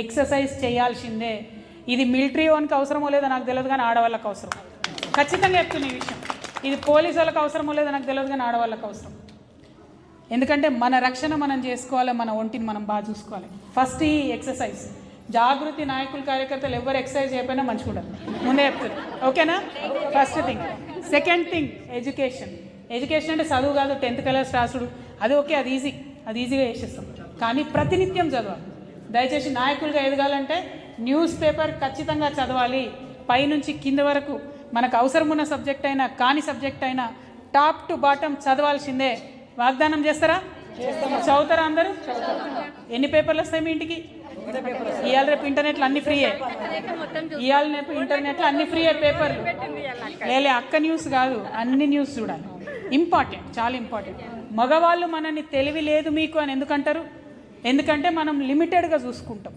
Exercise చేయాల్సిందే. ఇది military వానికి అవసరమో లేదో నాకు తెలియదు, కానీ ఆడవాళ్ళకి అవసరం. ఖచ్చితంగా చెప్తున్న ఈ విషయం. ఇది పోలీసు వాళ్ళకి అవసరమో లేదో నాకు తెలియదు, కానీ ఆడవాళ్ళకి అవసరం. ఎందుకంటే మన రక్షణ మనం చేసుకోవాలి, మన ఒంటిని మనం బాగా చూసుకోవాలి. ఫస్ట్ ఈ ఎక్సర్సైజ్. జాగృతి నాయకులు కార్యకర్తలు ఎవరు ఎక్సర్సైజ్ చేయకపోయినా మంచిగా ఉండదు, ముందే చెప్తారు. ఓకేనా? First thing. Second thing education. Education అంటే చదువు కాదు, 10th క్లాస్ రాసుడు, అది ఓకే, అది ఈజీగా చేసేస్తాం. కానీ ప్రతినిత్యం చదవాలి. దయచేసి నాయకులుగా ఎదగాలంటే న్యూస్ పేపర్ ఖచ్చితంగా చదవాలి. పైనుంచి కింద వరకు మనకు అవసరం ఉన్న సబ్జెక్ట్ అయినా కాని సబ్జెక్ట్ అయినా టాప్ టు బాటమ్ చదవాల్సిందే. వాగ్దానం చేస్తారా? చదువుతారా అందరూ? ఎన్ని పేపర్లు వస్తాయి మీ ఇంటికి? ఇవాళ రేపు ఇంటర్నెట్లో అన్ని ఫ్రీయే. ఇవాళ రేపు ఇంటర్నెట్లో అన్ని ఫ్రీయే పేపర్లు. లేలే అక్క న్యూస్ కాదు, అన్ని న్యూస్ చూడాలి. ఇంపార్టెంట్, చాలా ఇంపార్టెంట్. మగవాళ్ళు మనని తెలివి లేదు మీకు అని ఎందుకంటారు? ఎందుకంటే మనం లిమిటెడ్గా చూసుకుంటాం.